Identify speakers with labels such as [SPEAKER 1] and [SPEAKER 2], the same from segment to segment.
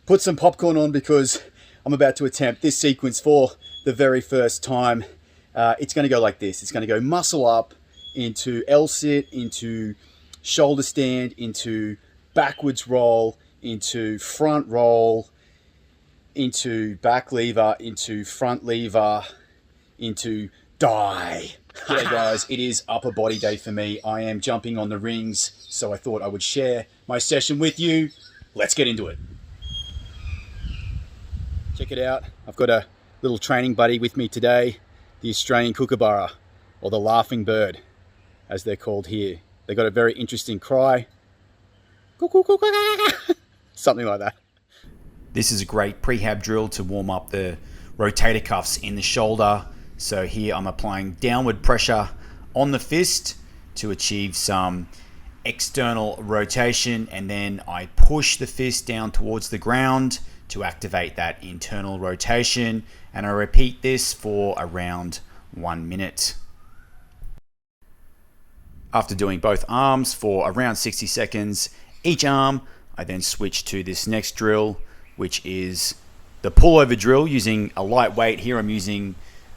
[SPEAKER 1] Put some popcorn on because I'm about to attempt this sequence for the very first time. It's going to go like this. It's going to go muscle up into L-sit, into shoulder stand, into backwards roll, into front roll, into back lever, into front lever, into die. G'day guys, it is upper body day for me. I am jumping on the rings, so I thought I would share my session with you. Let's get into it. Check it out. I've got a little training buddy with me today, the Australian kookaburra, or the laughing bird, as they're called here. They've got a very interesting cry. Something like that. This is a great prehab drill to warm up the rotator cuffs in the shoulder. So here I'm applying downward pressure on the fist to achieve some external rotation, and then I push the fist down towards the ground to activate that internal rotation, and I repeat this for around 1 minute. After doing both arms for around 60 seconds each arm, I then switch to this next drill, which is the pullover drill using a light weight. Here I'm using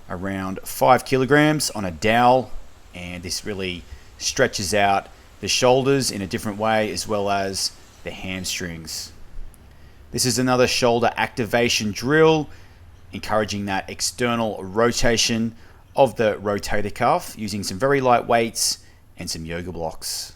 [SPEAKER 1] around 5 kilograms on a dowel, and this really stretches out the shoulders in a different way, as well as the hamstrings. This is another shoulder activation drill, encouraging that external rotation of the rotator cuff using some very light weights and some yoga blocks.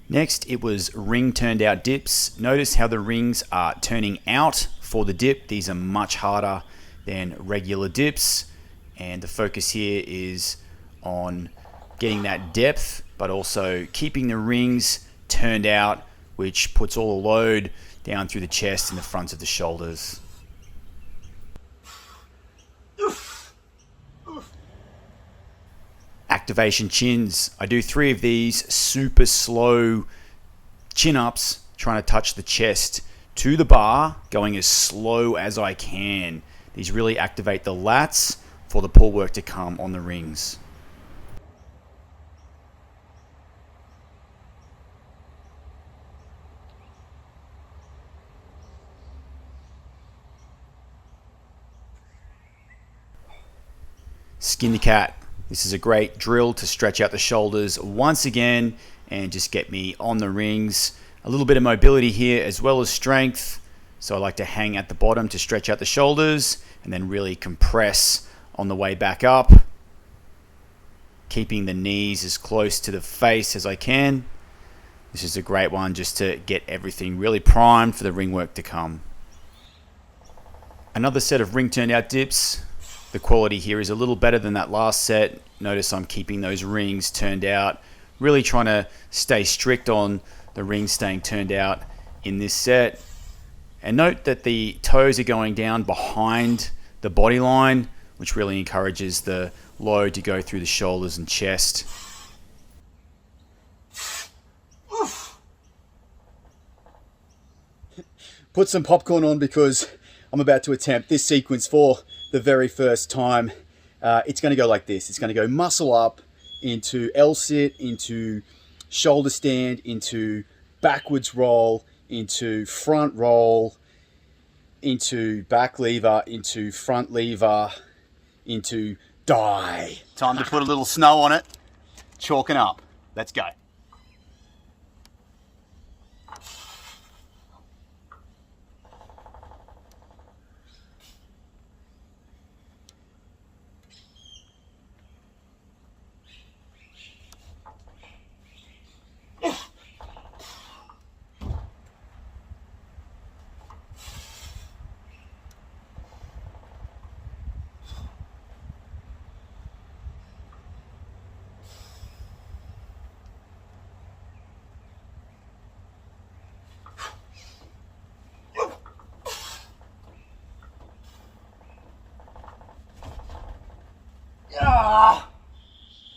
[SPEAKER 1] Next, it was ring turned out dips. Notice how the rings are turning out for the dip. These are much harder than regular dips, and the focus here is on getting that depth, but also keeping the rings turned out, which puts all the load down through the chest and the front of the shoulders. Activation chins. I do 3 of these super slow chin ups, trying to touch the chest to the bar, going as slow as I can. These really activate the lats for the pull work to come on the rings. Skin the cat. This is a great drill to stretch out the shoulders once again and just get me on the rings. A little bit of mobility here as well as strength. So I like to hang at the bottom to stretch out the shoulders and then really compress on the way back up, keeping the knees as close to the face as I can. This is a great one just to get everything really primed for the ring work to come. Another set of ring turned out dips. The quality here is a little better than that last set. Notice I'm keeping those rings turned out, really trying to stay strict on the rings staying turned out in this set. And note that the toes are going down behind the body line, which really encourages the load to go through the shoulders and chest. Put some popcorn on because I'm about to attempt this sequence for the very first time. It's going to go like this. It's going to go muscle up into L-sit, into shoulder stand, into backwards roll, into front roll, into back lever, into front lever, into die. Time to put a little snow on it. Chalking up. Let's go.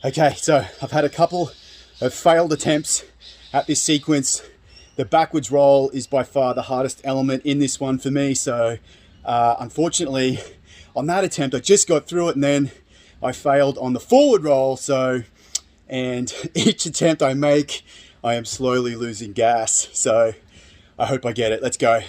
[SPEAKER 1] Okay, so I've had a couple of failed attempts at this sequence. The backwards roll is by far the hardest element in this one for me, so unfortunately
[SPEAKER 2] on that attempt, I just got through it, and then I failed on the forward roll. So, and each attempt I make, I am slowly losing gas. So I hope I get it. Let's go.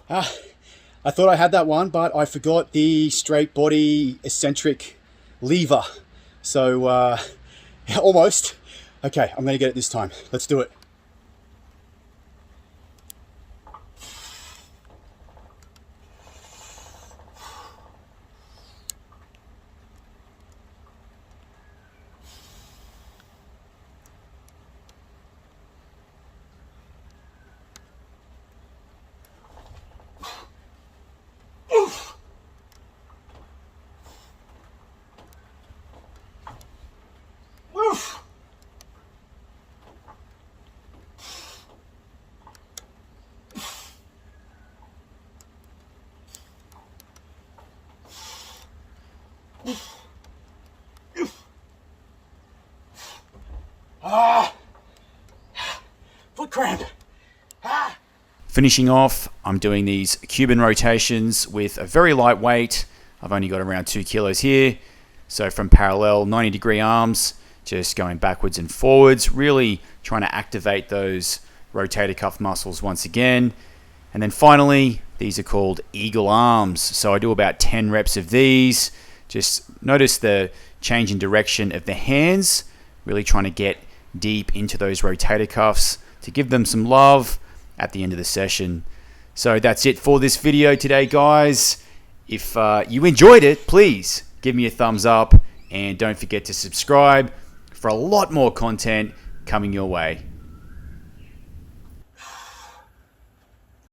[SPEAKER 2] I thought I had that one, but I forgot the straight body eccentric lever. So, almost. Okay, I'm going to get it this time. Let's do it. Foot cramp.
[SPEAKER 1] Finishing off, I'm doing these Cuban rotations with a very light weight. I've only got around 2 kilos here. So from parallel, 90-degree arms, just going backwards and forwards, really trying to activate those rotator cuff muscles once again. And then finally, these are called eagle arms. So I do about 10 reps of these. Just notice the change in direction of the hands, really trying to get deep into those rotator cuffs to give them some love at the end of the session. So that's it for this video today, guys. If you enjoyed it, please give me a thumbs up and don't forget to subscribe for a lot more content coming your way.